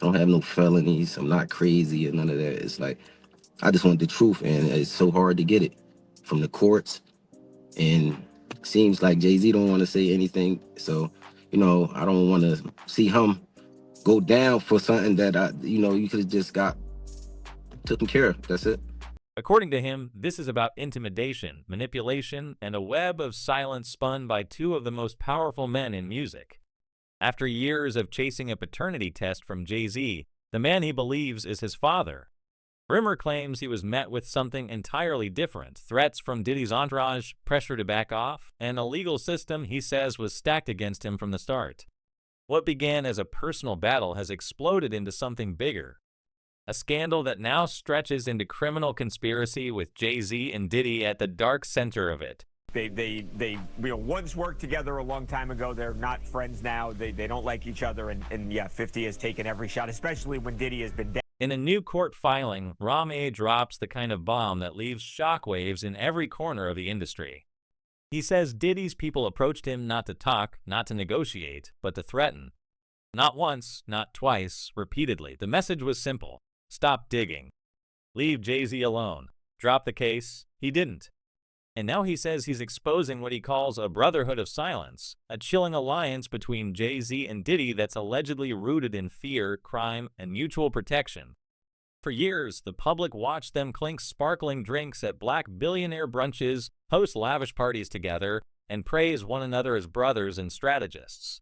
I don't have no felonies. I'm not crazy or none of that. It's like I just want the truth, and it's so hard to get it from the courts. And seems like Jay-Z don't want to say anything. So, I don't want to see him go down for something that you could have just got taken care of. That's it. According to him, this is about intimidation, manipulation, and a web of silence spun by two of the most powerful men in music. After years of chasing a paternity test from Jay-Z, the man he believes is his father. Rymir claims he was met with something entirely different: threats from Diddy's entourage, pressure to back off, and a legal system he says was stacked against him from the start. What began as a personal battle has exploded into something bigger. A scandal that now stretches into criminal conspiracy with Jay-Z and Diddy at the dark center of it. They once worked together a long time ago. They're not friends now. They don't like each other. And yeah, 50 has taken every shot, especially when Diddy has been dead. In a new court filing, Rymir drops the kind of bomb that leaves shockwaves in every corner of the industry. He says Diddy's people approached him not to talk, not to negotiate, but to threaten. Not once, not twice, repeatedly. The message was simple: stop digging. Leave Jay-Z alone. Drop the case. He didn't. And now he says he's exposing what he calls a brotherhood of silence, a chilling alliance between Jay-Z and Diddy that's allegedly rooted in fear, crime, and mutual protection. For years, the public watched them clink sparkling drinks at black billionaire brunches, host lavish parties together, and praise one another as brothers and strategists.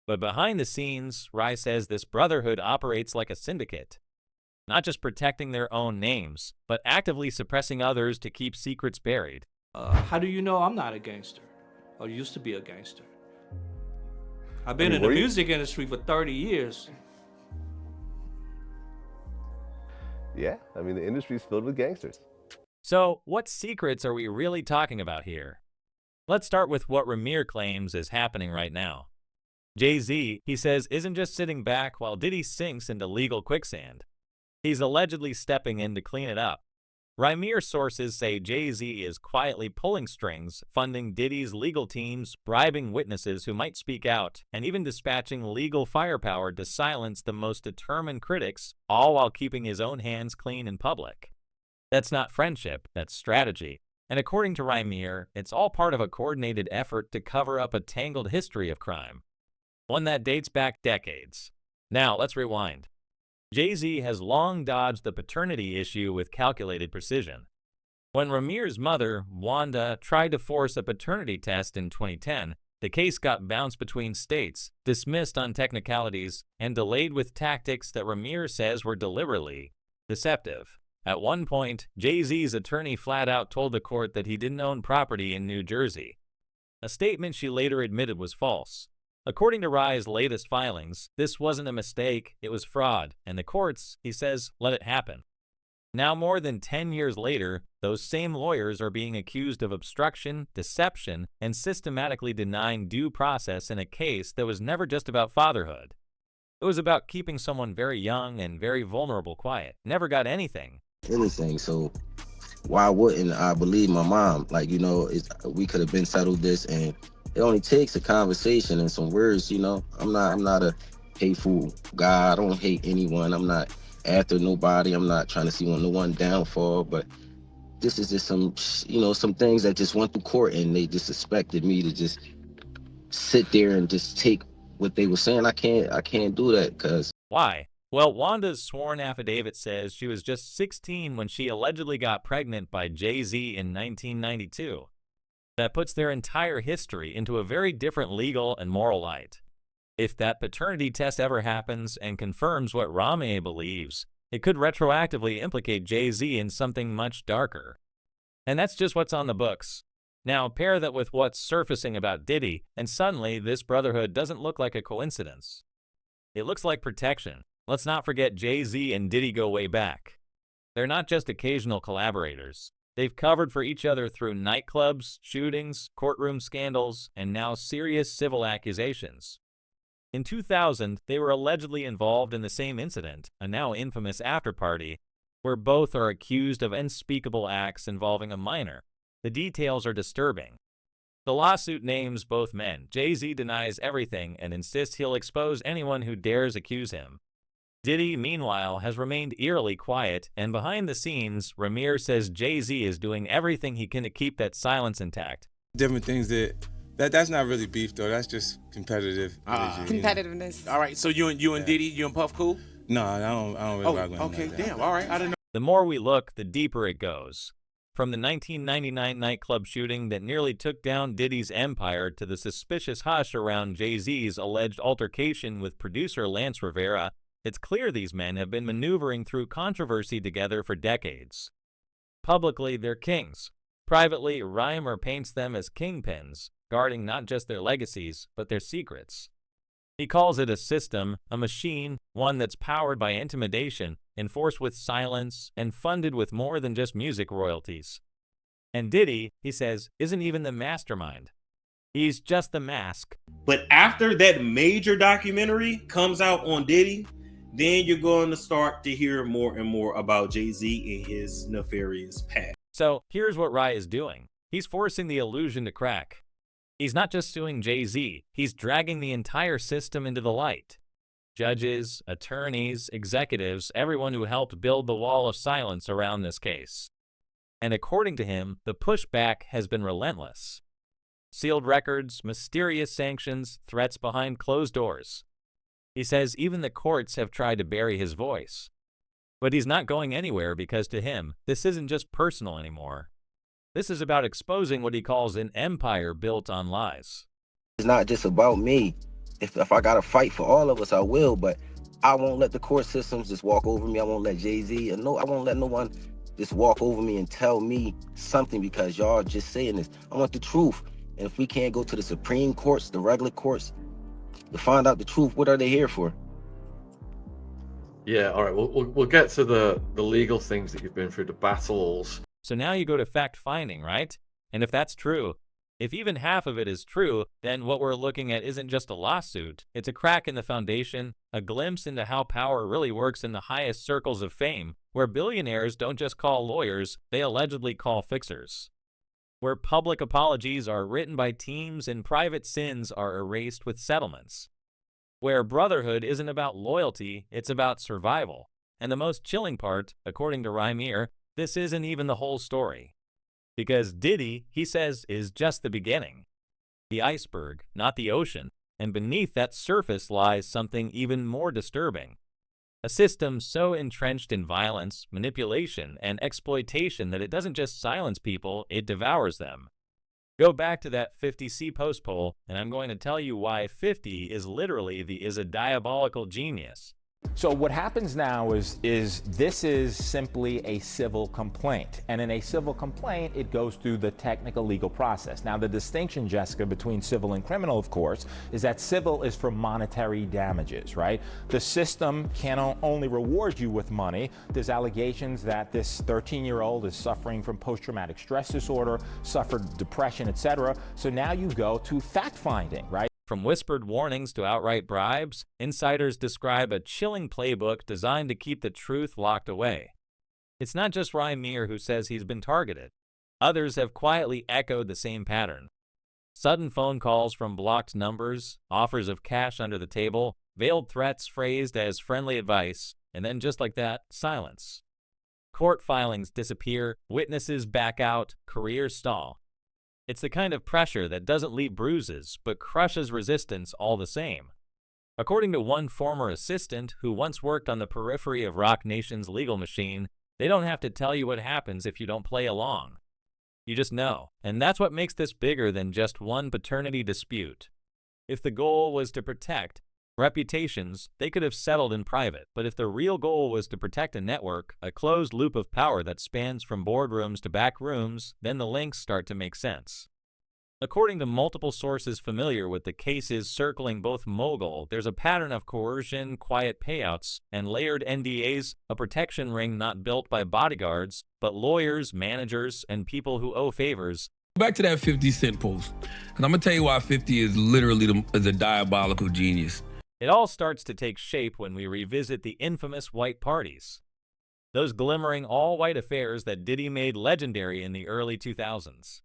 But behind the scenes, Rye says this brotherhood operates like a syndicate, not just protecting their own names, but actively suppressing others to keep secrets buried. How do you know I'm not a gangster, or used to be a gangster? I've been in the music industry for 30 years. Yeah, I mean, the industry's filled with gangsters. So, what secrets are we really talking about here? Let's start with what Rymir claims is happening right now. Jay-Z, he says, isn't just sitting back while Diddy sinks into legal quicksand. He's allegedly stepping in to clean it up. Rymir sources say Jay-Z is quietly pulling strings, funding Diddy's legal teams, bribing witnesses who might speak out, and even dispatching legal firepower to silence the most determined critics, all while keeping his own hands clean in public. That's not friendship, that's strategy. And according to Rymir, it's all part of a coordinated effort to cover up a tangled history of crime, one that dates back decades. Now, let's rewind. Jay-Z has long dodged the paternity issue with calculated precision. When Rymir's mother, Wanda, tried to force a paternity test in 2010, the case got bounced between states, dismissed on technicalities, and delayed with tactics that Rymir says were deliberately deceptive. At one point, Jay-Z's attorney flat out told the court that he didn't own property in New Jersey, a statement she later admitted was false. According to Rye's latest filings, this wasn't a mistake, it was fraud, and the courts, he says, let it happen. Now, more than 10 years later, those same lawyers are being accused of obstruction, deception, and systematically denying due process in a case that was never just about fatherhood. It was about keeping someone very young and very vulnerable quiet. Never got anything. So why wouldn't I believe my mom? We could have been settled this, and it only takes a conversation and some words. I'm not a hateful guy. I don't hate anyone. I'm not after nobody. I'm not trying to see no one downfall. But this is just some things that just went through court, and they just expected me to just sit there and just take what they were saying. I can't do that because. Why? Well, Wanda's sworn affidavit says she was just 16 when she allegedly got pregnant by Jay-Z in 1992. That puts their entire history into a very different legal and moral light. If that paternity test ever happens and confirms what Rymir believes, it could retroactively implicate Jay-Z in something much darker. And that's just what's on the books. Now, pair that with what's surfacing about Diddy, and suddenly this brotherhood doesn't look like a coincidence. It looks like protection. Let's not forget Jay-Z and Diddy go way back. They're not just occasional collaborators. They've covered for each other through nightclubs, shootings, courtroom scandals, and now serious civil accusations. In 2000, they were allegedly involved in the same incident, a now infamous after-party, where both are accused of unspeakable acts involving a minor. The details are disturbing. The lawsuit names both men. Jay-Z denies everything and insists he'll expose anyone who dares accuse him. Diddy, meanwhile, has remained eerily quiet, and behind the scenes, Rymir says Jay-Z is doing everything he can to keep that silence intact. Different things that's not really beef though. That's just competitive energy. Competitiveness. All right, so you and Diddy, you and Puff cool? No, I don't really rock with him okay, like that. damn. All right, I didn't know. The more we look, the deeper it goes. From the 1999 nightclub shooting that nearly took down Diddy's empire to the suspicious hush around Jay-Z's alleged altercation with producer Lance Rivera, it's clear these men have been maneuvering through controversy together for decades. Publicly, they're kings. Privately, Rymir paints them as kingpins, guarding not just their legacies, but their secrets. He calls it a system, a machine, one that's powered by intimidation, enforced with silence, and funded with more than just music royalties. And Diddy, he says, isn't even the mastermind. He's just the mask. But after that major documentary comes out on Diddy, then you're going to start to hear more and more about Jay-Z and his nefarious past. So here's what Rye is doing. He's forcing the illusion to crack. He's not just suing Jay-Z, he's dragging the entire system into the light. Judges, attorneys, executives, everyone who helped build the wall of silence around this case. And according to him, the pushback has been relentless. Sealed records, mysterious sanctions, threats behind closed doors. He says even the courts have tried to bury his voice. But he's not going anywhere because to him, this isn't just personal anymore. This is about exposing what he calls an empire built on lies. It's not just about me. If I gotta fight for all of us, I will, but I won't let the court systems just walk over me. I won't let Jay-Z, I won't let no one just walk over me and tell me something because y'all just saying this. I want the truth. And if we can't go to the Supreme Courts, the regular courts, to find out the truth, what are they here for? Yeah, all right, we'll get to the legal things that you've been through, the battles. So now you go to fact-finding, right? And if that's true, if even half of it is true, then what we're looking at isn't just a lawsuit. It's a crack in the foundation, a glimpse into how power really works in the highest circles of fame, where billionaires don't just call lawyers, they allegedly call fixers. Where public apologies are written by teams and private sins are erased with settlements. Where brotherhood isn't about loyalty, it's about survival. And the most chilling part, according to Rymir, this isn't even the whole story. Because Diddy, he says, is just the beginning. The iceberg, not the ocean, and beneath that surface lies something even more disturbing. A system so entrenched in violence, manipulation, and exploitation that it doesn't just silence people, it devours them. Go back to that 50C post poll, and I'm going to tell you why 50 is literally is a diabolical genius. So what happens now is this is simply a civil complaint. And in a civil complaint, it goes through the technical legal process. Now, the distinction, Jessica, between civil and criminal, of course, is that civil is for monetary damages, right? The system can only reward you with money. There's allegations that this 13-year-old is suffering from post-traumatic stress disorder, suffered depression, etc. So now you go to fact-finding, right? From whispered warnings to outright bribes, insiders describe a chilling playbook designed to keep the truth locked away. It's not just Rymir who says he's been targeted. Others have quietly echoed the same pattern. Sudden phone calls from blocked numbers, offers of cash under the table, veiled threats phrased as friendly advice, and then just like that, silence. Court filings disappear, witnesses back out, careers stall. It's the kind of pressure that doesn't leave bruises, but crushes resistance all the same. According to one former assistant who once worked on the periphery of Roc Nation's legal machine, they don't have to tell you what happens if you don't play along. You just know, and that's what makes this bigger than just one paternity dispute. If the goal was to protect reputations, they could have settled in private, but if the real goal was to protect a network, a closed loop of power that spans from boardrooms to back rooms, then the links start to make sense. According to multiple sources familiar with the cases circling both mogul, there's a pattern of coercion, quiet payouts, and layered NDAs, a protection ring not built by bodyguards, but lawyers, managers, and people who owe favors. Back to that 50 Cent post, and I'm gonna tell you why 50 is literally a diabolical genius. It all starts to take shape when we revisit the infamous white parties. Those glimmering all-white affairs that Diddy made legendary in the early 2000s.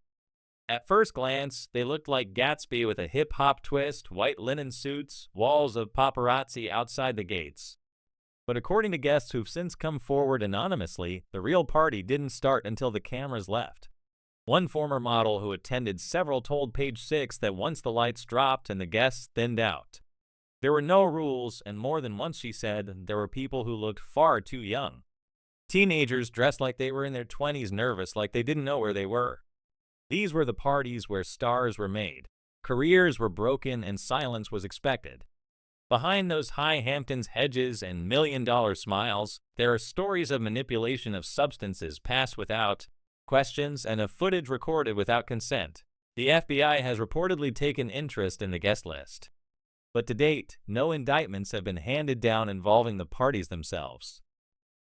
At first glance, they looked like Gatsby with a hip-hop twist, white linen suits, walls of paparazzi outside the gates. But according to guests who've since come forward anonymously, the real party didn't start until the cameras left. One former model who attended several told Page Six that once the lights dropped and the guests thinned out, there were no rules, and more than once she said there were people who looked far too young. Teenagers dressed like they were in their 20s, nervous like they didn't know where they were. These were the parties where stars were made, careers were broken, and silence was expected. Behind those high Hamptons hedges and million-dollar smiles, there are stories of manipulation of substances passed without questions and of footage recorded without consent. The FBI has reportedly taken interest in the guest list. But to date, no indictments have been handed down involving the parties themselves.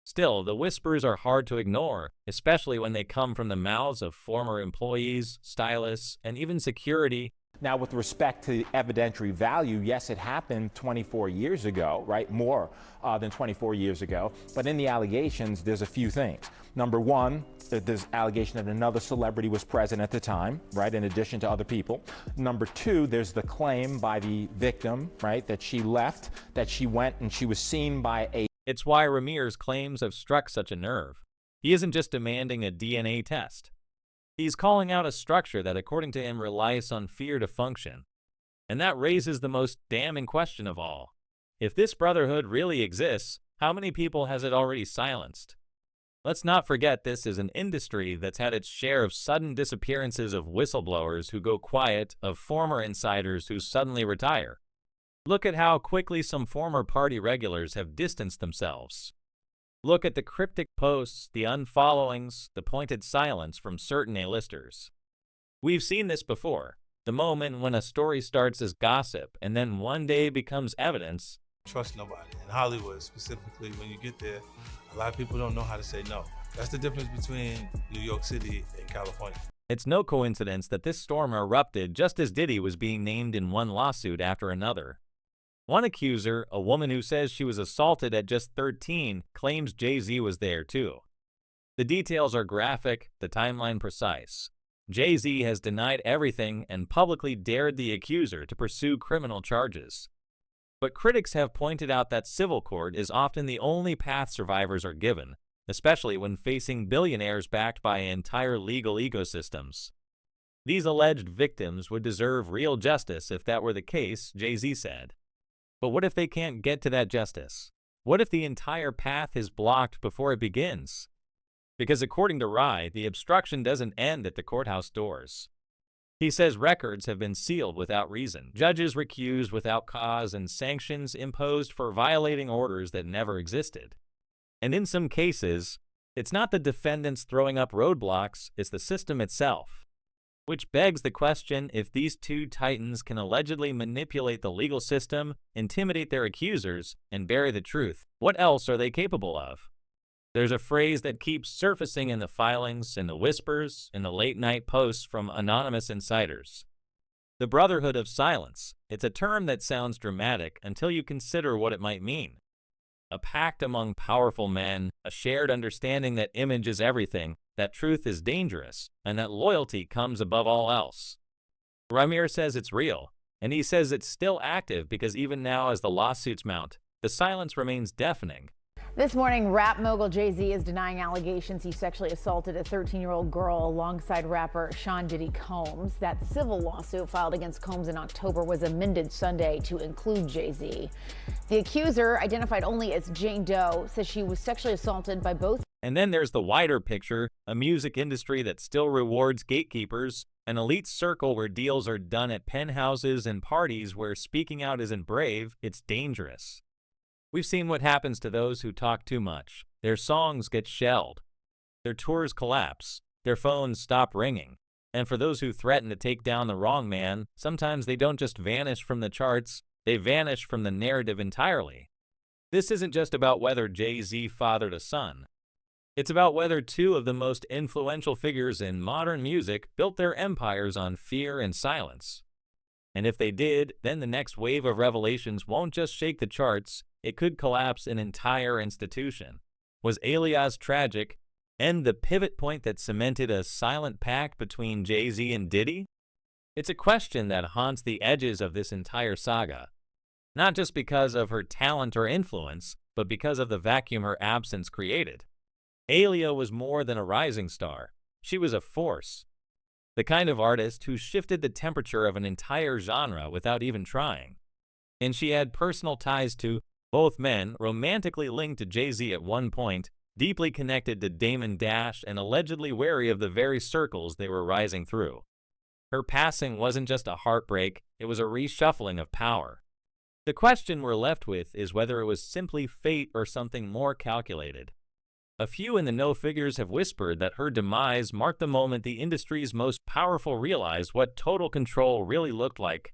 Still, the whispers are hard to ignore, especially when they come from the mouths of former employees, stylists, and even security. Now, with respect to the evidentiary value, yes, it happened 24 years ago, right? More than 24 years ago. But in the allegations, there's a few things. Number one, there's allegation that another celebrity was present at the time, right, in addition to other people. Number two, there's the claim by the victim, right, that she left, that she went and she was seen by a... It's why Rymir's claims have struck such a nerve. He isn't just demanding a DNA test. He's calling out a structure that, according to him, relies on fear to function. And that raises the most damning question of all. If this brotherhood really exists, how many people has it already silenced? Let's not forget this is an industry that's had its share of sudden disappearances of whistleblowers who go quiet, of former insiders who suddenly retire. Look at how quickly some former party regulars have distanced themselves. Look at the cryptic posts, the unfollowings, the pointed silence from certain A-listers. We've seen this before. The moment when a story starts as gossip and then one day becomes evidence. Trust nobody. In Hollywood specifically, when you get there, a lot of people don't know how to say no. That's the difference between New York City and California. It's no coincidence that this storm erupted just as Diddy was being named in one lawsuit after another. One accuser, a woman who says she was assaulted at just 13, claims Jay-Z was there too. The details are graphic, the timeline precise. Jay-Z has denied everything and publicly dared the accuser to pursue criminal charges. But critics have pointed out that civil court is often the only path survivors are given, especially when facing billionaires backed by entire legal ecosystems. These alleged victims would deserve real justice if that were the case, Jay-Z said. But what if they can't get to that justice? What if the entire path is blocked before it begins? Because according to Rye, the obstruction doesn't end at the courthouse doors. He says records have been sealed without reason, judges recused without cause, and sanctions imposed for violating orders that never existed. And in some cases, it's not the defendants throwing up roadblocks, it's the system itself. Which begs the question, if these two titans can allegedly manipulate the legal system, intimidate their accusers, and bury the truth, what else are they capable of? There's a phrase that keeps surfacing in the filings, in the whispers, in the late-night posts from anonymous insiders. The brotherhood of silence. It's a term that sounds dramatic until you consider what it might mean. A pact among powerful men, a shared understanding that image is everything, that truth is dangerous, and that loyalty comes above all else. Rymir says it's real, and he says it's still active because even now as the lawsuits mount, the silence remains deafening. This morning, rap mogul Jay-Z is denying allegations he sexually assaulted a 13-year-old girl alongside rapper Sean Diddy Combs. That civil lawsuit filed against Combs in October was amended Sunday to include Jay-Z. The accuser, identified only as Jane Doe, says she was sexually assaulted by both. And then there's the wider picture, a music industry that still rewards gatekeepers, an elite circle where deals are done at penthouses and parties where speaking out isn't brave, it's dangerous. We've seen what happens to those who talk too much. Their songs get shelled. Their tours collapse. Their phones stop ringing. And for those who threaten to take down the wrong man, sometimes they don't just vanish from the charts, they vanish from the narrative entirely. This isn't just about whether Jay-Z fathered a son. It's about whether two of the most influential figures in modern music built their empires on fear and silence. And if they did, then the next wave of revelations won't just shake the charts, it could collapse an entire institution. Was Aaliyah's tragic end the pivot point that cemented a silent pact between Jay-Z and Diddy? It's a question that haunts the edges of this entire saga. Not just because of her talent or influence, but because of the vacuum her absence created. Aaliyah was more than a rising star. She was a force. The kind of artist who shifted the temperature of an entire genre without even trying. And she had personal ties to both men, romantically linked to Jay-Z at one point, deeply connected to Damon Dash, and allegedly wary of the very circles they were rising through. Her passing wasn't just a heartbreak, it was a reshuffling of power. The question we're left with is whether it was simply fate or something more calculated. A few in the know figures have whispered that her demise marked the moment the industry's most powerful realized what total control really looked like.